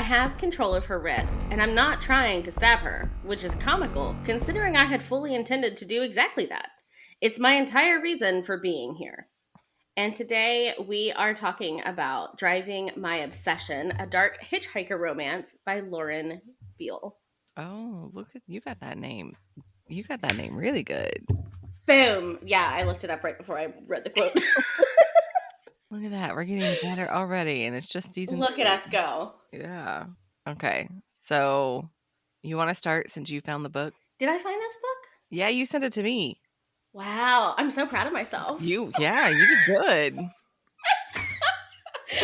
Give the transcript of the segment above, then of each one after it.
have control of her wrist, and I'm not trying to stab her, which is comical, considering I had fully intended to do exactly that. It's my entire reason for being here. And today we are talking about Driving My Obsession, a dark hitchhiker romance by Lauren Biel. Oh, look at you got that name. You got that name really good. Boom! Yeah, I looked it up right before I read the quote. Look at that. We're getting better already, and it's just season Look at 2. us go. Yeah. Okay. So, you want to start since you found the book? Did I find this book? Yeah, you sent it to me. Wow, I'm so proud of myself. Yeah, you did good.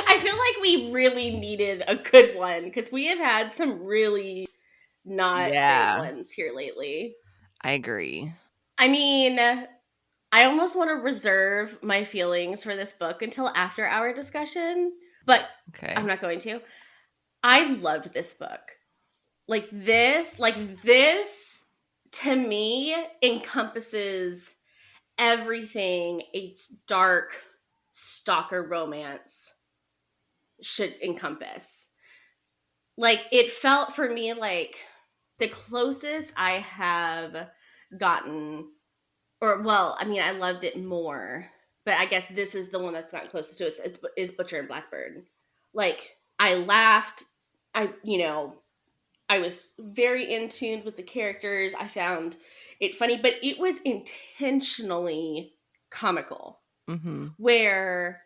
I feel like we really needed a good one because we have had some really not great Yeah, ones here lately. I agree. I mean, I almost want to reserve my feelings for this book until after our discussion, but I'm Okay. not going to. I loved this book. Like this to me encompasses everything a dark stalker romance should encompass. Like it felt for me like the closest I have gotten, or well, I mean, I loved it more, but I guess this is the one that's gotten closest to us. Is Butcher and Blackbird. Like I laughed. I was very in tune with the characters. I found it funny, but it was intentionally comical. Mm-hmm. Where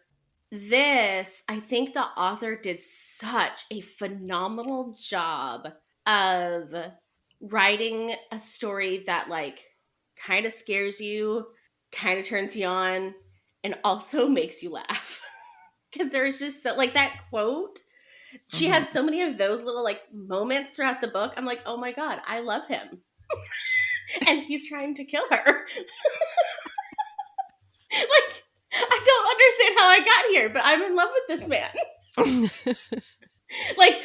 this, I think the author did such a phenomenal job of writing a story that like kind of scares you, kind of turns you on, and also makes you laugh. Because there's just so like that quote. She Mm-hmm. had so many of those little like moments throughout the book. I'm like, oh my god, I love him, and he's trying to kill her. Like, I don't understand how I got here, but I'm in love with this man. like,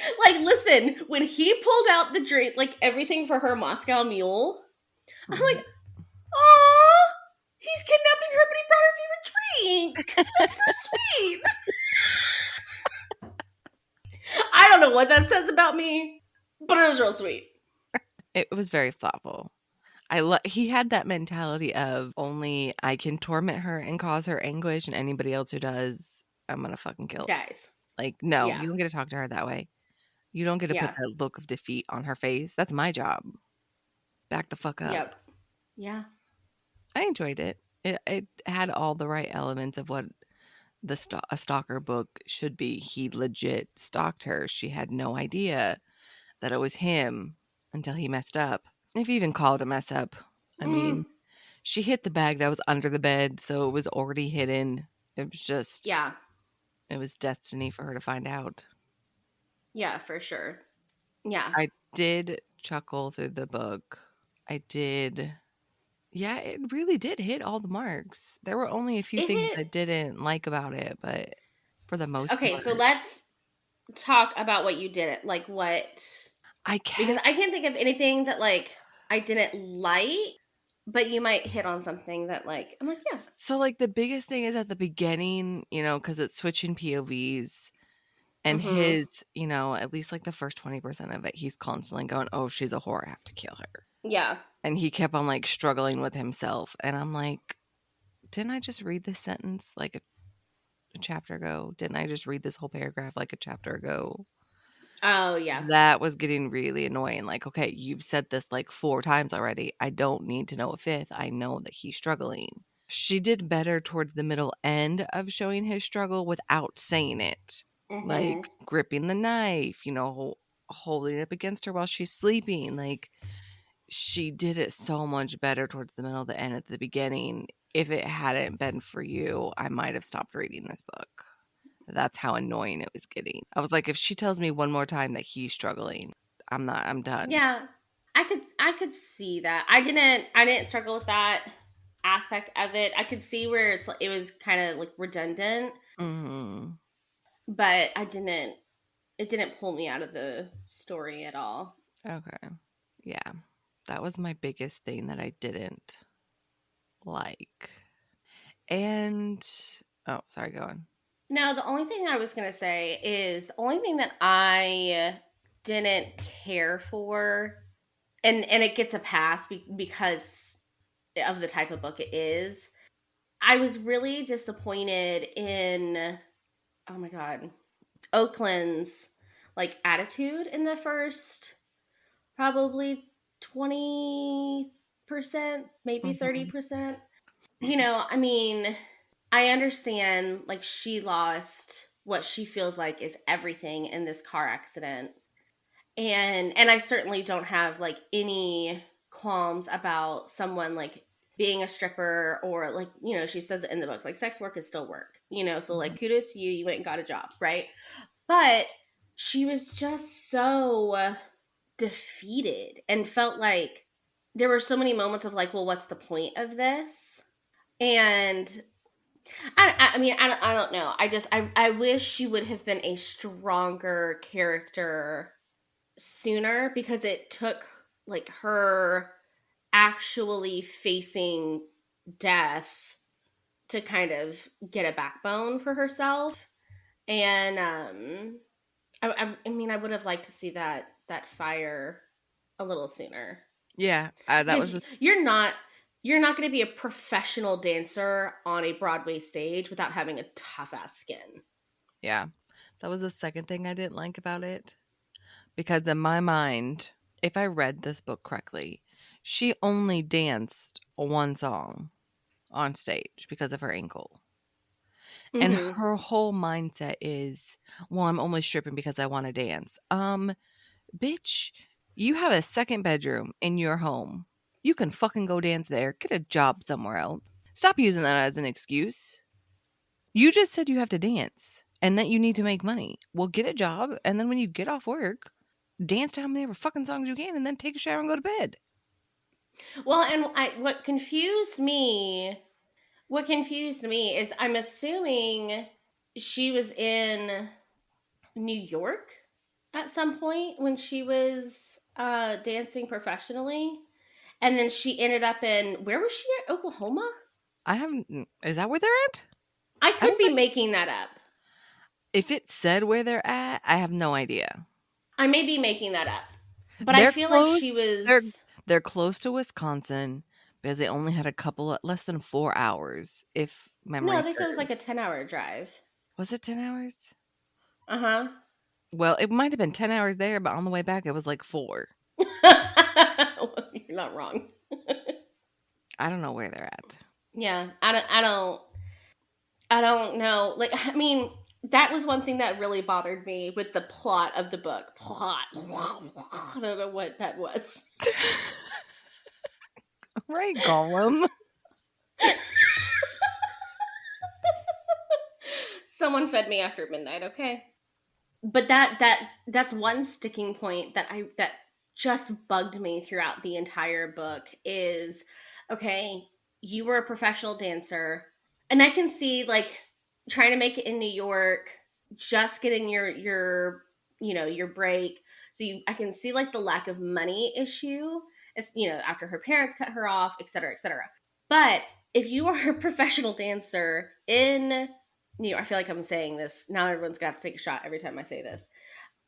listen, when he pulled out the drink, like everything for her Moscow Mule, I'm like, oh, he's kidnapping her, but he brought her favorite drink. That's so sweet. I don't know what that says about me, but it was real sweet. It was very thoughtful. He had that mentality of only I can torment her and cause her anguish, and anybody else who does, I'm gonna fucking kill her. Guys, Like, no, yeah, you don't get to talk to her that way. You don't get to put yeah, that look of defeat on her face. That's my job. Back the fuck up. yep, yeah, I enjoyed it. It had all the right elements of what a stalker book should be. He legit stalked her. She had no idea that it was him until he messed up. If you even call it a mess up. I mm, mean, she hit the bag that was under the bed, so it was already hidden. It was just, yeah, it was destiny for her to find out. yeah, for sure, yeah. I did chuckle through the book. I did. Yeah, it really did hit all the marks. There were only a few It things hit. I didn't like about it, but for the most Okay, so part, let's talk about what you did. Like what? I Because kept I can't think of anything that like I didn't like, but you might hit on something that like I'm like, yeah. so like the biggest thing is at the beginning, because it's switching POVs and Mm-hmm. at least like the first 20% of it, he's constantly going, "Oh, she's a whore, I have to kill her." Yeah. And he kept on like struggling with himself. And I'm like, didn't I just read this sentence like a chapter ago? Didn't I just read this whole paragraph like a chapter ago? Oh yeah. That was getting really annoying. Like, okay, you've said this like 4 times already. I don't need to know a fifth. I know that he's struggling. She did better towards the middle end of showing his struggle without saying it. Mm-hmm. Like gripping the knife, holding it up against her while she's sleeping. Like she did it so much better towards the middle of the end at the beginning. If it hadn't been for you, I might have stopped reading this book. That's how annoying it was getting. I was like, if she tells me one more time that he's struggling, I'm done. Yeah. I could see that. I didn't struggle with that aspect of it. I could see where it was kind of like redundant, Mhm. but it didn't pull me out of the story at all. Okay. Yeah. That was my biggest thing that I didn't like. And oh, sorry, go on. No, the only thing I was going to say is the only thing that I didn't care for, and it gets a pass because of the type of book it is. I was really disappointed in, oh my god, Oaklyn's like attitude in the first probably 20%, maybe Mm-hmm. 30%. I mean, I understand like she lost what she feels like is everything in this car accident. And I certainly don't have like any qualms about someone like being a stripper, or like, she says it in the book, like sex work is still work, so Mm-hmm. like kudos to you, you went and got a job, right? But she was just so defeated and felt like there were so many moments of like, well, what's the point of this? And I mean, I don't know. I wish she would have been a stronger character sooner, because it took like her actually facing death to kind of get a backbone for herself. And I mean, I would have liked to see that fire a little sooner, Yeah, that was because the you're not going to be a professional dancer on a Broadway stage without having a tough ass skin. yeah, that was the second thing I didn't like about it. Because in my mind, if I read this book correctly, she only danced one song on stage because of her ankle. And Mm-hmm. her whole mindset is, well, I'm only stripping because I want to dance. Bitch, you have a second bedroom in your home. You can fucking go dance there. Get a job somewhere else. Stop using that as an excuse. You just said you have to dance and that you need to make money. Well, get a job, and then when you get off work, dance to how many ever fucking songs you can, and then take a shower and go to bed. Well, and what confused me is, I'm assuming she was in New York at some point when she was dancing professionally, and then she ended up in, where was she at, Oklahoma? I haven't. Is that where they're at? I I could don't be think. making that up. If it said where they're at, I have no idea. I may be making that up, but I They're feel like close. she They're was. they're close to Wisconsin because they only had a couple of less than 4 hours, if No, memory they said it was like serves. a 10-hour drive. Was it 10 hours? Uh huh. Well, it might have been 10 hours there, but on the way back it was like 4. You're not wrong. I don't know where they're at. Yeah, I don't know. Like, I mean, that was one thing that really bothered me with the plot of the book. Plot. I don't know what that was. Right, Gollum. Someone fed me after midnight, okay? But that's one sticking point that just bugged me throughout the entire book is, okay, you were a professional dancer, and I can see like trying to make it in New York, just getting your break. So I can see like the lack of money issue, as after her parents cut her off, et cetera, et cetera. But if you are a professional dancer in New York, I feel like I'm saying this now, everyone's gonna have to take a shot every time I say this.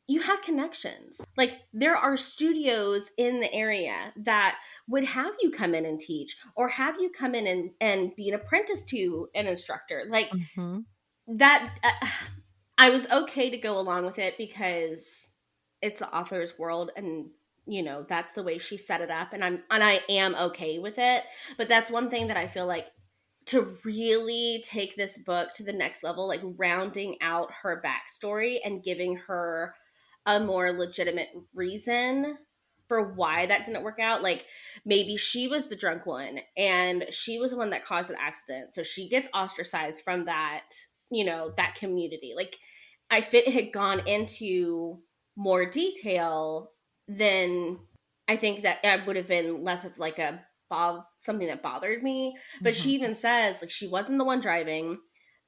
You have connections. Like, there are studios in the area that would have you come in and teach, or have you come in and be an apprentice to an instructor. Like Hmm. that, I was okay to go along with it because it's the author's world, and that's the way she set it up, and I am okay with it. But that's one thing that I feel like, to really take this book to the next level, like rounding out her backstory and giving her a more legitimate reason for why that didn't work out. Like, maybe she was the drunk one and she was the one that caused the accident. So she gets ostracized from that community. Like, if it had gone into more detail, then I think that it would have been less of like something that bothered me. But she Hmm. even says like she wasn't the one driving.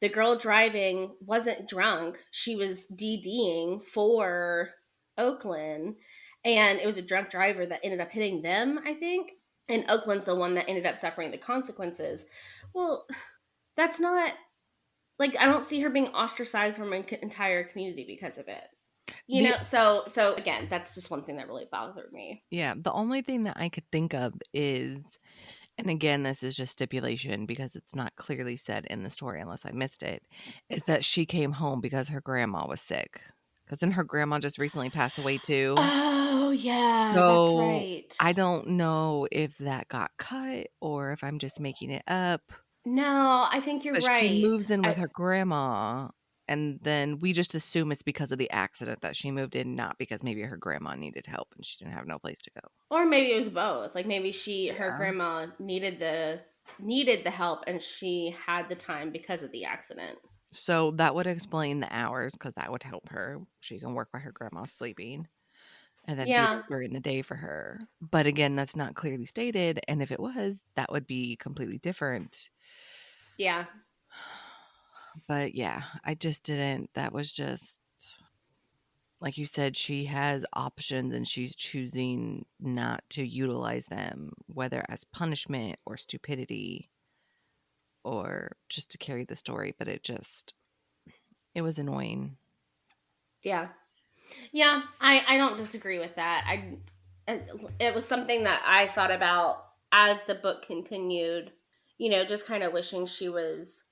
The girl driving wasn't drunk. She was DDing for Oaklyn, and it was a drunk driver that ended up hitting them, I think. And Oakland's the one that ended up suffering the consequences. Well, that's not, like, I don't see her being ostracized from an entire community because of it. So again, that's just one thing that really bothered me. Yeah, the only thing that I could think of is, and again, this is just stipulation because it's not clearly said in the story unless I missed it, is that she came home because her grandma was sick. Because then her grandma just recently passed away too. Oh, yeah, that's So right. I don't know if that got cut or if I'm just making it up. No, I think you're But she right. moves in with her grandma, and then we just assume it's because of the accident that she moved in, not because maybe her grandma needed help and she didn't have no place to go. Or maybe it was both. Like maybe her Yeah. grandma needed the help and she had the time because of the accident. So that would explain the hours because that would help her. She can work while her grandma's sleeping and then be Yeah. there during the day for her. But again, that's not clearly stated. And if it was, that would be completely different. Yeah. But yeah, I just didn't. That was just, like you said, she has options and she's choosing not to utilize them, whether as punishment or stupidity or just to carry the story. But it was annoying. Yeah. Yeah, I don't disagree with that. It was something that I thought about as the book continued, just kind of wishing she was,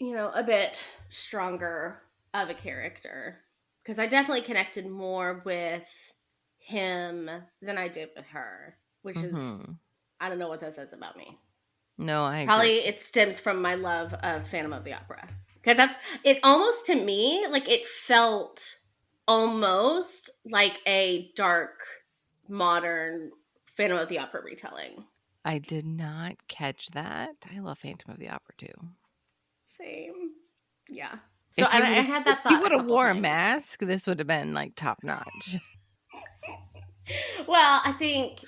a bit stronger of a character, because I definitely connected more with him than I did with her, which is, Hmm. I don't know what that says about me. No, I agree. Probably it stems from my love of Phantom of the Opera. Because that's it, almost to me, like it felt almost like a dark, modern Phantom of the Opera retelling. I did not catch that. I love Phantom of the Opera too. Same. Yeah. So If I, you I would have had if that you thought a would have couple wore a times. mask, this would have been like top notch. Well, I think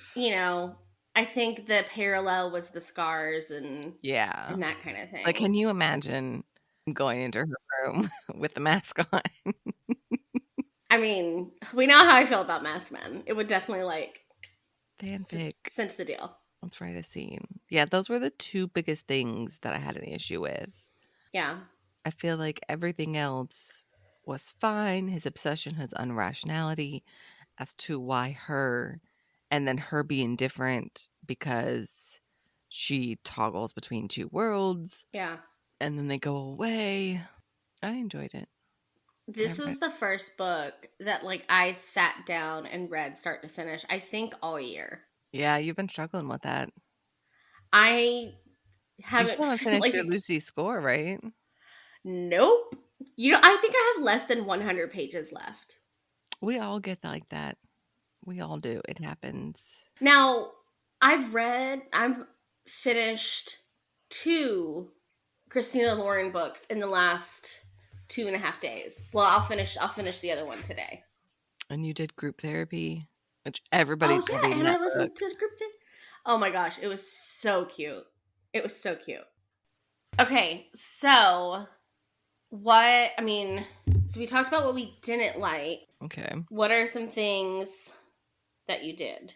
the parallel was the scars and Yeah. that kind of Like, thing. can you imagine going into her room with the mask on? I mean, we know how I feel about Masked Men. It would definitely Fanfic. cinch the deal. Let's write a scene. Yeah, those were the two biggest things that I had an issue with. Yeah. I feel like everything else was fine. His obsession, his unrationality as to why her, and then her being different because she toggles between two worlds Yeah. and then they go away. I enjoyed it. I This read. was the first book that I sat down and read start to finish. I think all year. Yeah, you've been struggling with that. I You haven't still haven't finished your like Lucy score, right? nope. I think I have less than 100 pages left. We all get like that. We all do. It happens. Now, I've finished two Christina Lauren books in the last 2.5 days. Well, I'll finish the other one today. And you did group therapy, which Oh everybody's been yeah, reading and I that book. listened to the group thing. Oh my gosh, it was so cute. It was so cute. Okay, so so we talked about what we didn't like. Okay. What are some things that you did?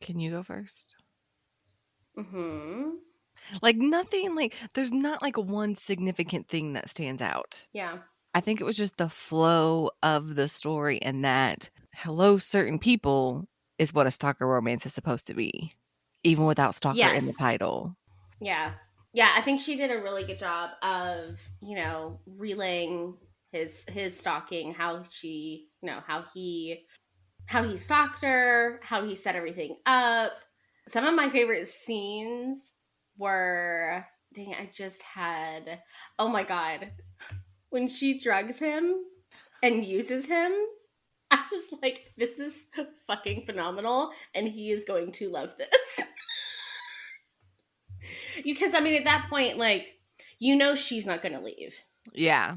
Can you go first? Mm-hmm. Like nothing, like there's not like one significant thing that stands out. Yeah. I think it was just the flow of the story and that hello certain people is what a stalker romance is supposed to be, even without stalker in the Yes. title. Yeah. Yeah, I think she did a really good job of, relaying his stalking, how she, how he stalked her, how he set everything up. Some of my favorite scenes were, dang, I just had, oh my god, when she drugs him and uses him, I was like, this is fucking phenomenal, and he is going to love this. Because, at that point, she's not going to leave. Yeah.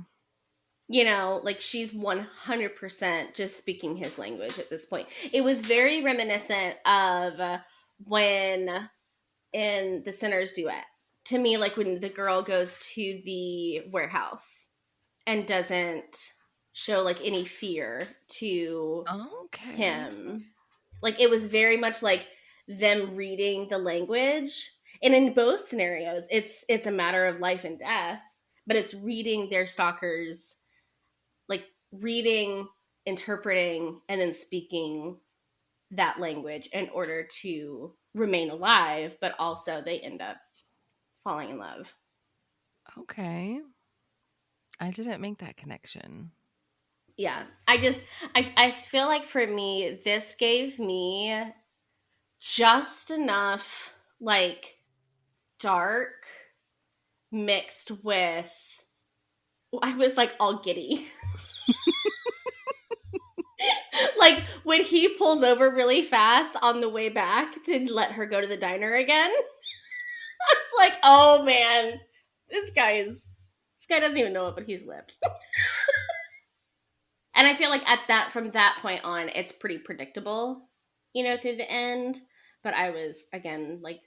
She's 100% just speaking his language at this point. It was very reminiscent of when in the Sinner's Duet. To me, when the girl goes to the warehouse and doesn't show any fear to Okay. him. It was very much like them reading the language. And in both scenarios, it's a matter of life and death, but it's reading their stalkers, reading interpreting and then speaking that language in order to remain alive, but also they end up falling in love. Okay. I didn't make that connection. Yeah. I feel like for me, this gave me just enough like dark mixed with I was like all giddy. Like when he pulls over really fast on the way back to let her go to the diner again. I was like, oh man, this guy doesn't even know it, but he's whipped. And I feel like at that from that point on, it's pretty predictable, through the end. But I was again like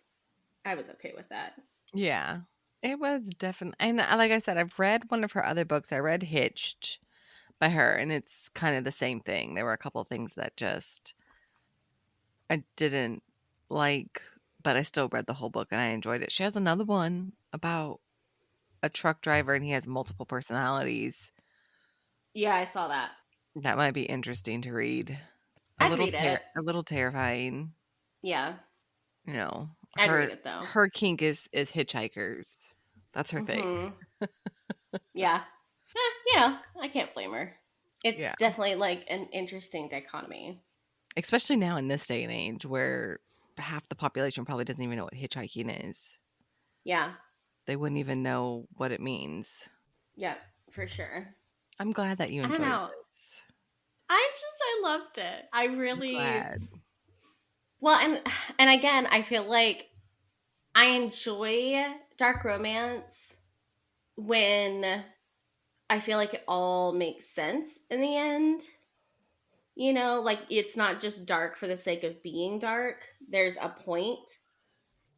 I was okay with that. Yeah. It was definitely, and like I said, I've read one of her other books. I read Hitched by her, and it's kind of the same thing. There were a couple of things that just I didn't like, but I still read the whole book and I enjoyed it. She has another one about a truck driver and he has multiple personalities. Yeah, I saw that. That might be interesting to read. I'd read it. A little terrifying. Yeah, You know, I'd read it though. her kink is hitchhikers. That's her thing. Mm-hmm. Yeah. I can't blame her. Yeah. It's definitely like an interesting dichotomy. Especially now in this day and age where half the population probably doesn't even know what hitchhiking is. Yeah. They wouldn't even know what it means. Yeah, for sure. I'm glad that you I don't enjoyed know. this. I loved it. I I'm really glad. well, and again, I feel like I enjoy dark romance when I feel like it all makes sense in the end. Like it's not just dark for the sake of being dark. There's a point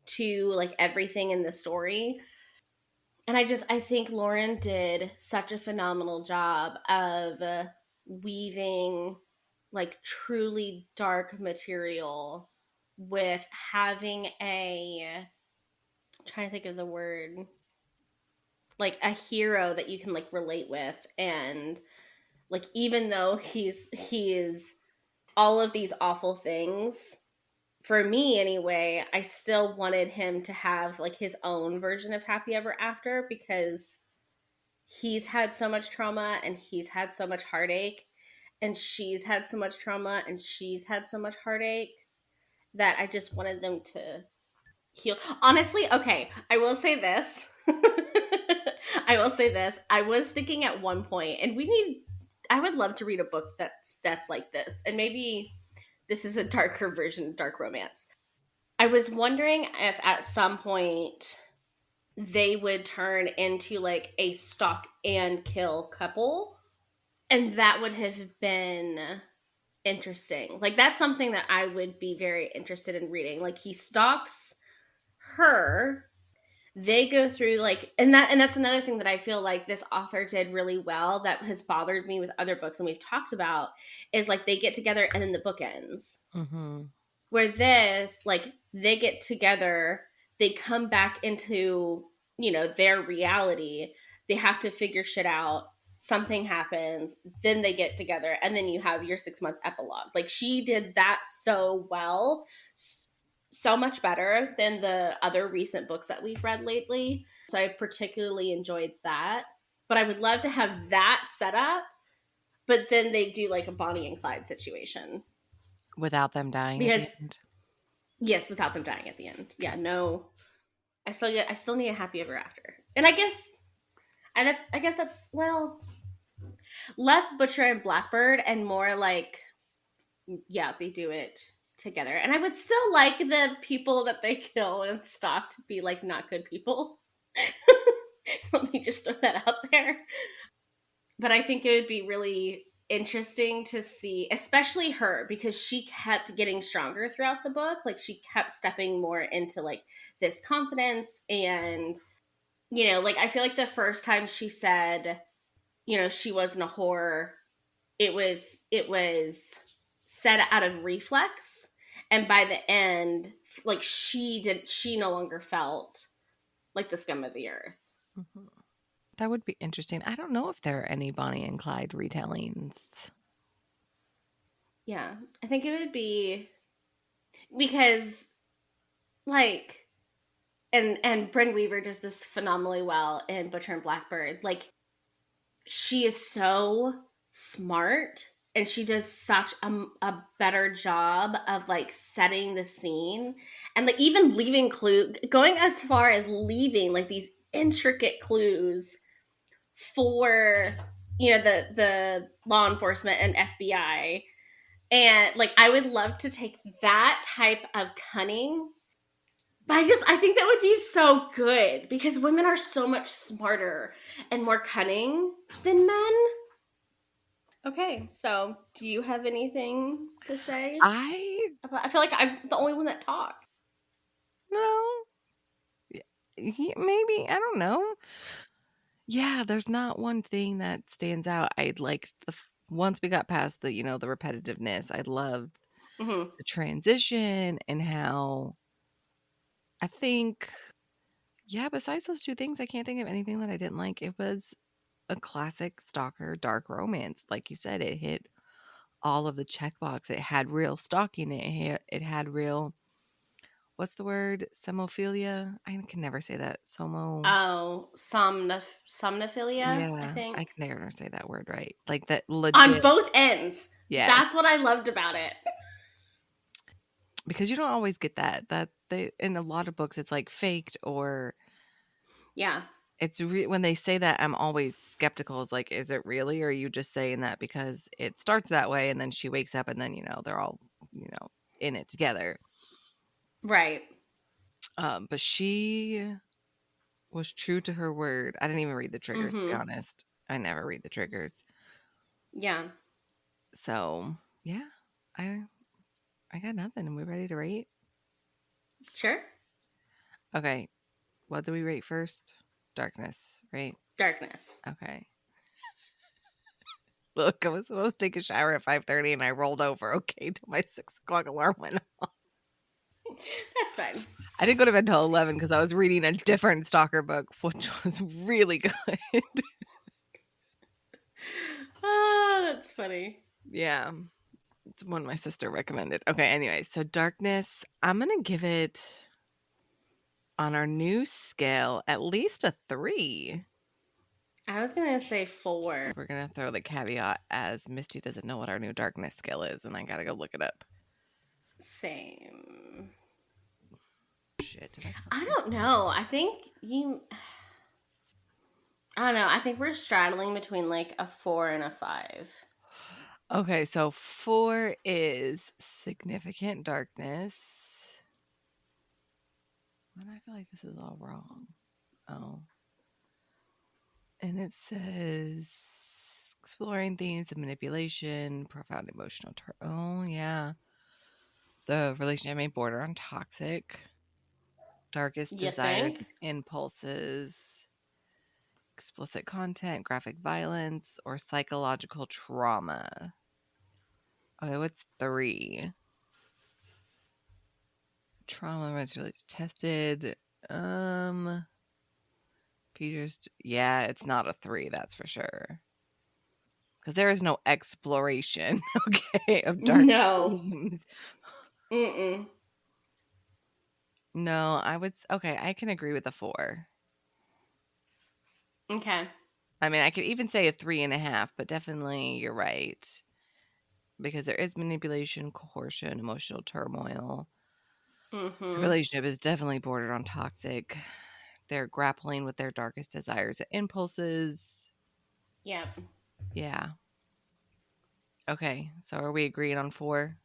to like everything in the story. And I think Lauren did such a phenomenal job of weaving like truly dark material with having I'm trying to think of the word, like a hero that you can like relate with, and like even though he is all of these awful things, for me anyway, I still wanted him to have like his own version of happy ever after because he's had so much trauma and he's had so much heartache, and she's had so much trauma and she's had so much heartache, that I just wanted them to heal. Honestly, okay, I will say this. I will say this. I was thinking at one point, and I would love to read a book that's like this, and maybe this is a darker version of dark romance. I was wondering if at some point they would turn into like a stalk and kill couple, and that would have been interesting. Like that's something that I would be very interested in reading. Like he stalks her, they go through like, and that's another thing that I feel like this author did really well that has bothered me with other books and we've talked about, is like they get together and then the book ends. Mm-hmm. Where this, like they get together, they come back into, their reality, they have to figure shit out, something happens, then they get together, and then you have your 6 month epilogue. Like she did that so well, so much better than the other recent books that we've read lately. So I particularly enjoyed that. But I would love to have that set up, but then they do like a Bonnie and Clyde situation. Without them dying at the Because end. yes, without them dying at the end. Yeah, no. I still need a happy ever after. And I guess that's, well, less Butcher and Blackbird and more like, yeah, they do it together. And I would still like the people that they kill and stalk to be like not good people. Let me just throw that out there. But I think it would be really interesting to see, especially her, because she kept getting stronger throughout the book. Like she kept stepping more into like this confidence, and like I feel like the first time she said, she wasn't a whore, it was said out of reflex, and by the end, like she no longer felt like the scum of the earth. Mm-hmm. That would be interesting. I don't know if there are any Bonnie and Clyde retellings. Yeah. I think it would be because like and Bryn Weaver does this phenomenally well in Butcher and Blackbird. Like she is so smart and she does such a better job of like setting the scene and like even leaving clue going as far as leaving like these intricate clues for the law enforcement and FBI. And like I would love to take that type of cunning, but I think that would be so good because women are so much smarter and more cunning than men. Okay, so do you have anything to say? I I feel like I'm the only one that talked. no. Maybe I don't know. Yeah, there's not one thing that stands out. I'd like once we got past the the repetitiveness. I loved Mm-hmm. the transition and how I think yeah. Besides those two things, I can't think of anything that I didn't like. It was a classic stalker dark romance, like you said. It hit all of the checkbox. It had real stalking. It had real what's the word? Somophilia? I can never say that. Oh, somnophilia, I Yeah, think. I can never say that word right. Like that On legit. both ends. Yes. That's what I loved about it. Because you don't always get that they in a lot of books it's like faked or Yeah. it's when they say that I'm always skeptical. Is like, is it really, or are you just saying that because it starts that way and then she wakes up and then they're all you know in it together. Right. But she was true to her word. I didn't even read the triggers, to be Mm-hmm. honest. I never read the triggers. Yeah. So yeah, I I got nothing. And we ready to rate? Sure. Okay, what do we rate first? Darkness, right? Darkness. Okay. Look, I was supposed to take a shower at 5:30 and I rolled over. Okay, till my 6 o'clock alarm went off. That's fine. I didn't go to bed till 11 because I was reading a different stalker book, which was really good. Oh, that's funny. Yeah, it's one my sister recommended. Okay, anyway, so Darkness, I'm gonna give it on our new scale at least a 3. I was gonna say 4. We're gonna throw the caveat as Misty doesn't know what our new Darkness scale is, and I gotta go look it up. Same. Shit, did I fuck I some? don't know. I don't know. I think we're straddling between like a 4 and a 5. Okay, so 4 is Significant Darkness. Why do I feel like this is all wrong? Oh. And it says exploring themes of manipulation, profound emotional oh yeah. The relationship may border on toxic, darkest You desires think? and impulses, explicit content, graphic violence, or psychological trauma. Oh, it's 3. Trauma was really tested. Peter's, yeah, it's not a 3, that's for sure. Because there is no exploration, okay, of dark No. themes. Mm-mm. No, okay, I can agree with a 4. Okay. I mean, I could even say a 3.5, but definitely you're right. Because there is manipulation, coercion, emotional turmoil. The Mm-hmm. relationship is definitely bordered on toxic. They're grappling with their darkest desires and impulses. Yeah. Yeah. Okay, so are we agreeing on 4?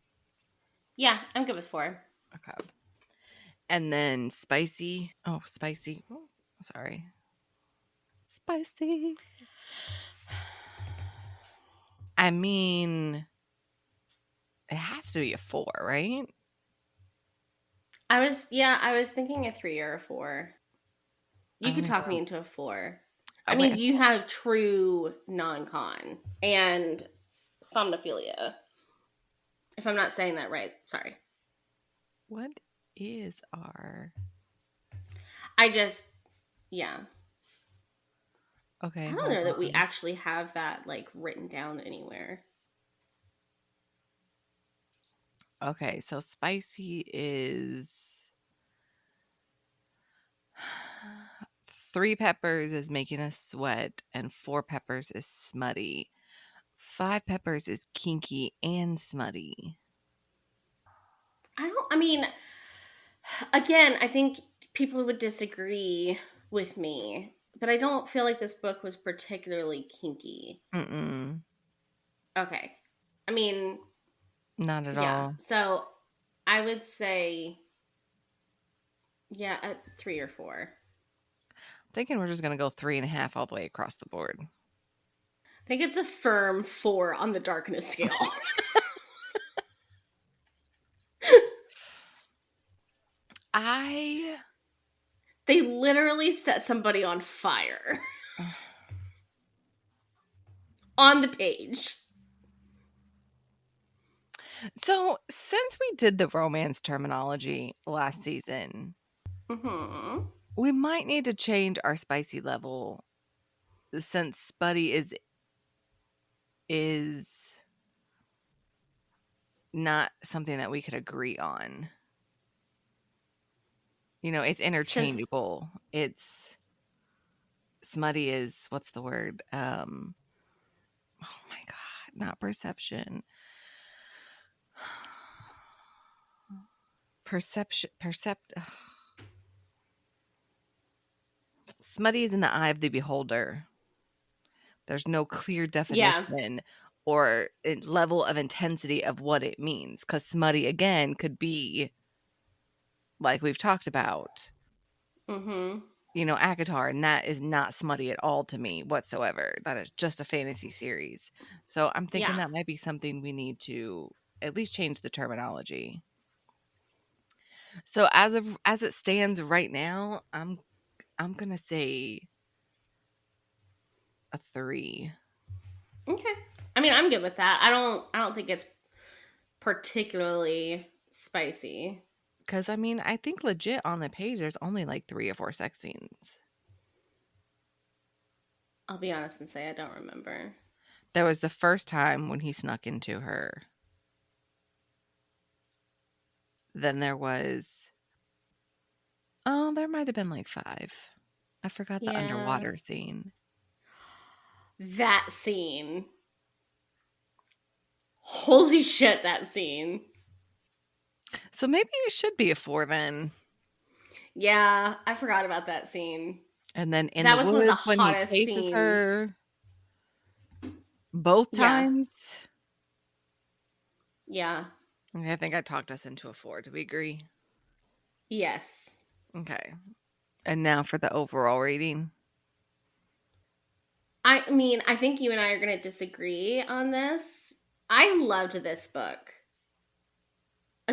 Yeah, I'm good with 4. Okay. And then spicy. Oh, spicy. Oh, sorry. Spicy. I mean, it has to be a 4, right? I was thinking a 3 or a 4. You I'm could gonna talk me go. into a 4. I Oh wait, mean, you have true non-con and somnophilia. If I'm not saying that right, sorry. what is our? I just, yeah. Okay, I don't hold know that we on. actually have that like written down anywhere. Okay, so spicy is 3 peppers is making us sweat, and 4 peppers is smutty. 5 peppers is kinky and smutty. I mean, again, I think people would disagree with me, but I don't feel like this book was particularly kinky. Mm-mm, Okay. I mean, not at yeah. all. So I would say, yeah, at 3 or 4. Thinking we're just gonna go 3.5 all the way across the board. I think it's a firm 4 on the darkness scale. I They literally set somebody on fire on the page. so since we did the romance terminology last season, Mm-hmm. we might need to change our spicy level since Spuddy is not something that we could agree on. You know, it's Since interchangeable. It's smutty is what's the word? Oh my god, not perception. Smutty is in the eye of the beholder. There's no clear yeah. definition or level of intensity of what it means, because smutty again could be like we've talked about, Mm-hmm. you know, Akatar, and that is not smutty at all to me whatsoever. That is just a fantasy series. So I'm thinking Yeah. that might be something we need to at least change the terminology. So as it stands right now, I'm gonna say a 3. Okay. I mean, I'm good with that. I don't think it's particularly spicy. Because I mean, I think legit on the page there's only like 3 or 4 sex scenes. I'll be honest and say I don't remember. There was the first time when he snuck into her. Then there was, oh, there might have been like 5. I forgot the Yeah. underwater scene. That scene. Holy shit, that scene. So maybe it should be a 4 then. Yeah, I forgot about that scene. And then in That the was one of the woods when he hottest chases scenes. her both Yeah. times. Yeah. Okay, I think I talked us into a 4. Do we agree? Yes. Okay. And now for the overall rating. I mean, I think you and I are going to disagree on this. I loved this book.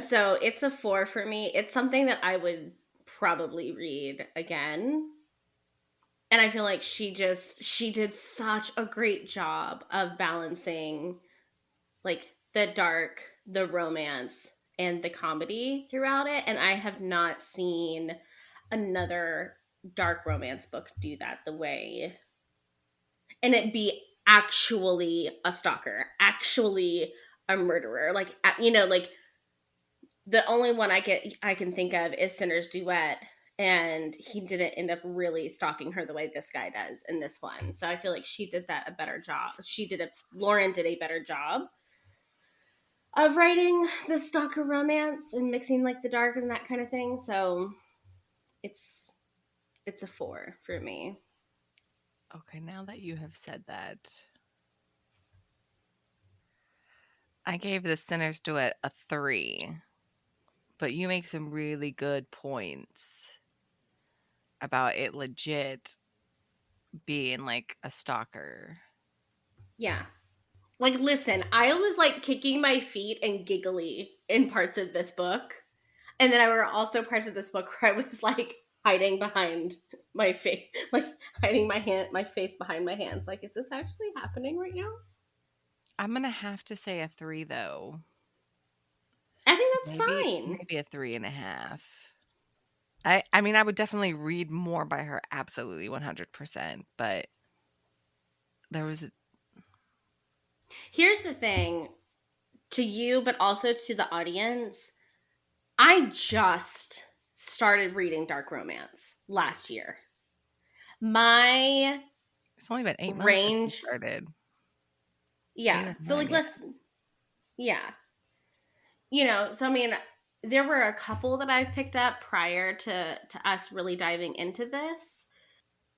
So it's a 4 for me. It's something that I would probably read again. And I feel like she did such a great job of balancing like the dark, the romance, and the comedy throughout it. And I have not seen another dark romance book do that the way, and it be actually a stalker, actually a murderer. Like, like the only one I can think of is Sinner's Duet, and he didn't end up really stalking her the way this guy does in this one. So I feel like she did that a better job. Lauren did a better job of writing the stalker romance and mixing like the dark and that kind of thing. So it's it's a 4 for me. Okay, now that you have said that, I gave the Sinner's Duet a 3. But you make some really good points about it legit being like a stalker. Yeah. Like, listen, I was like kicking my feet and giggly in parts of this book. And then I were also parts of this book where I was like hiding behind my face, like hiding my face behind my hands. Like, is this actually happening right now? I'm gonna have to say a 3 though. I think that's Maybe fine. maybe a 3.5. I mean I would definitely read more by her, absolutely 100%. But there was Here's the thing to you, but also to the audience, I just started reading dark romance last year. My It's only been 8 months since you range, started. 8 yeah. or So 9, like yeah. yeah. So I mean, there were a couple that I've picked up prior to us really diving into this.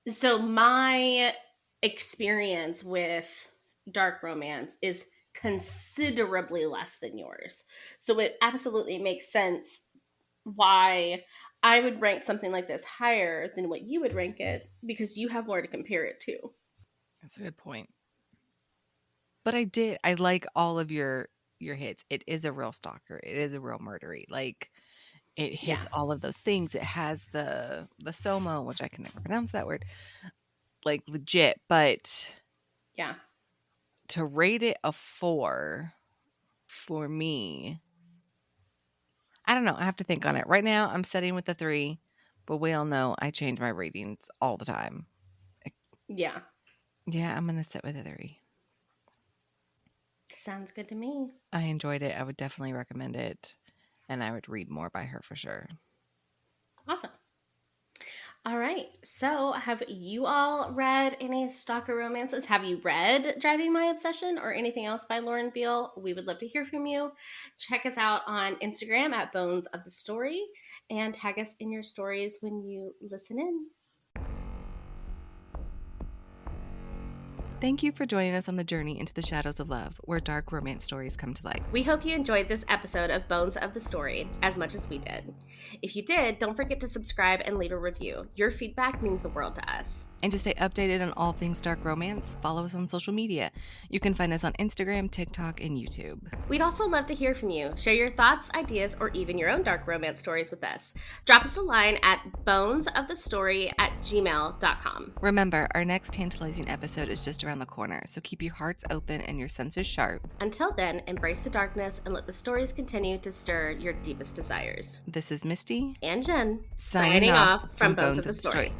So my experience with dark romance is considerably less than yours. So it absolutely makes sense why I would rank something like this higher than what you would rank it, because you have more to compare it to. That's a good point. But I like all of your hits. It is a real stalker. It is a real murdery. Like, it Yeah. hits all of those things. It has the somo, which I can never pronounce that word, like, legit. But Yeah. to rate it a 4 for me, I don't know. I have to think on it. Right now, I'm setting with a 3, but we all know I change my ratings all the time. Yeah. Yeah, I'm gonna sit with a 3. Sounds good to me. I enjoyed it. I would definitely recommend it, and I would read more by her for sure. Awesome. All right. So, have you all read any stalker romances? Have you read Driving My Obsession or anything else by Lauren Biel? We would love to hear from you. Check us out on Instagram at Bones of the Story and tag us in your stories when you listen in. Thank you for joining us on the journey into the shadows of love, where dark romance stories come to light. We hope you enjoyed this episode of Bones of the Story as much as we did. If you did, don't forget to subscribe and leave a review. Your feedback means the world to us. And to stay updated on all things dark romance, follow us on social media. You can find us on Instagram, TikTok, and YouTube. We'd also love to hear from you. Share your thoughts, ideas, or even your own dark romance stories with us. Drop us a line at bonesofthestory@gmail.com. Remember, our next tantalizing episode is just around the corner, so keep your hearts open and your senses sharp. Until then, embrace the darkness and let the stories continue to stir your deepest desires. This is Misty And Jenn, signing off from Bones of the Story.